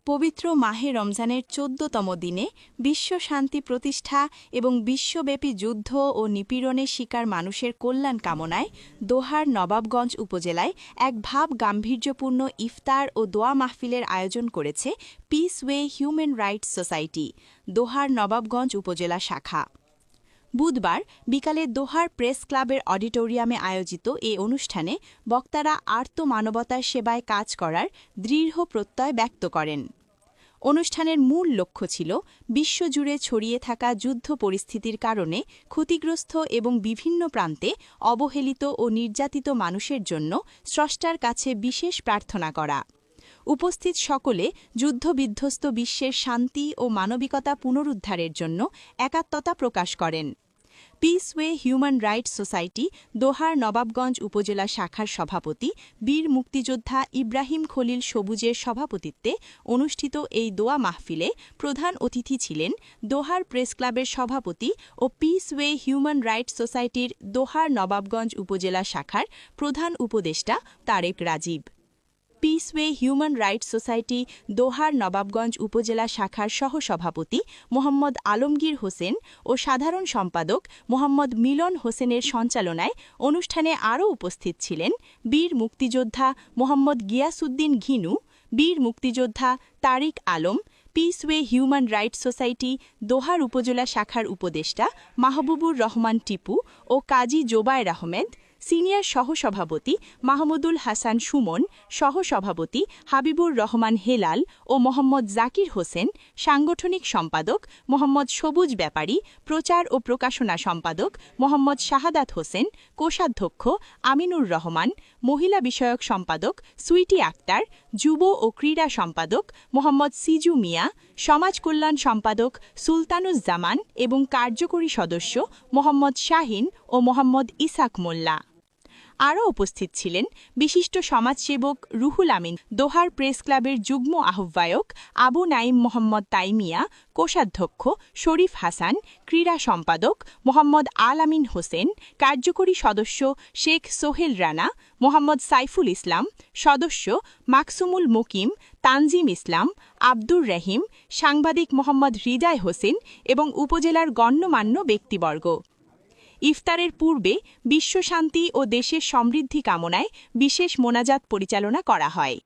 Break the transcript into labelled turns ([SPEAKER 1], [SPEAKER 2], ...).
[SPEAKER 1] পবিত্র মাহে রমজানের ১৪তম দিনে বিশ্ব শান্তি প্রতিষ্ঠা এবং বিশ্বব্যাপী যুদ্ধ ও নিপীড়নের শিকার মানুষের কল্যাণ কামনায় দোহার নবাবগঞ্জ উপজেলায় এক ভাব গাম্ভীর্যপূর্ণ ইফতার ও দোয়া মাহফিলের আয়োজন করেছে পিসওয়ে Human Rights Society, Dohar Nawabganj উপজেলা শাখা। বুধবার বিকালে দোহার প্রেস ক্লাবের অডিটোরিয়ামে আয়োজিত এ অনুষ্ঠানে বক্তারা আর্ত মানবতার সেবায় কাজ করার দৃঢ় প্রত্যয় ব্যক্ত করেন। অনুষ্ঠানের মূল লক্ষ্য ছিল বিশ্বজুড়ে ছড়িয়ে থাকা যুদ্ধ পরিস্থিতির কারণে ক্ষতিগ্রস্ত এবং বিভিন্ন প্রান্তে অবহেলিত ও নির্যাতিত মানুষের জন্য স্রষ্টার কাছে বিশেষ প্রার্থনা করা। উপস্থিত সকলে যুদ্ধবিধ্বস্ত বিশ্বের শান্তি ও মানবিকতা পুনরুদ্ধারের জন্য একাত্মতা প্রকাশ করেন। পিসওয়ে Human Rights Society Dohar Nawabganj উপজেলা শাখার সভাপতি বীর মুক্তিযোদ্ধা ইব্রাহিম খলিল সবুজের সভাপতিত্বে অনুষ্ঠিত এই দোয়া মাহফিলে প্রধান অতিথি ছিলেন দোহার প্রেস ক্লাবের সভাপতি ও পিসওয়ে হিউম্যান রাইটস সোসাইটির দোহার নবাবগঞ্জ উপজেলা শাখার প্রধান উপদেষ্টা Tarek Rajib. Peaceway Human Rights Society Dohar Nawabganj উপজেলা শাখার সহসভাপতি মোহাম্মদ আলমগীর হোসেন ও সাধারণ সম্পাদক মোহাম্মদ মিলন হোসেনের সঞ্চালনায় অনুষ্ঠানে আরও উপস্থিত ছিলেন বীর মুক্তিযোদ্ধা মোহাম্মদ গিয়াসউদ্দিন ঘিনু, বীর মুক্তিযোদ্ধা তারিক আলম, পিসওয়ে হিউম্যান রাইটস সোসাইটি দোহার উপজেলা শাখার উপদেষ্টা মাহবুবুর রহমান টিপু ও কাজী জোবায়ের আহমেদ, সিনিয়র সহসভাপতি মাহমুদুল হাসান সুমন, সহসভাপতি হাবিবুর রহমান হেলাল ও মোহাম্মদ জাকির হোসেন, সাংগঠনিক সম্পাদক মোহাম্মদ সবুজ ব্যাপারী, প্রচার ও প্রকাশনা সম্পাদক মোহাম্মদ শাহাদাত হোসেন, কোষাধ্যক্ষ আমিনুর রহমান, মহিলা বিষয়ক সম্পাদক সুইটি আক্তার, যুব ও ক্রীড়া সম্পাদক মোহাম্মদ সিজু মিয়া, সমাজ কল্যাণ সম্পাদক সুলতানুজ্জামান এবং কার্যকরী সদস্য মোহাম্মদ শাহিন ও মোহাম্মদ ইসাক মোল্লা। আরও উপস্থিত ছিলেন বিশিষ্ট সমাজসেবক রুহুল আমিন, দোহার প্রেস ক্লাবের যুগ্ম আহ্বায়ক আবু নাইম মোহাম্মদ তাইমিয়া, কোষাধ্যক্ষ শরীফ হাসান, ক্রীড়া সম্পাদক মোহাম্মদ আল আমিন হোসেন, কার্যকরী সদস্য শেখ সোহেল রানা, মোহাম্মদ সাইফুল ইসলাম, সদস্য মাকসুমুল মুকিম, তানজিম ইসলাম, আব্দুর রহিম, সাংবাদিক মোহাম্মদ হৃদয় হোসেন এবং উপজেলার গণ্যমান্য ব্যক্তিবর্গ। ইফতারের পূর্বে বিশ্বশান্তি ও দেশের সমৃদ্ধি কামনায় বিশেষ মোনাজাত পরিচালনা করা হয়।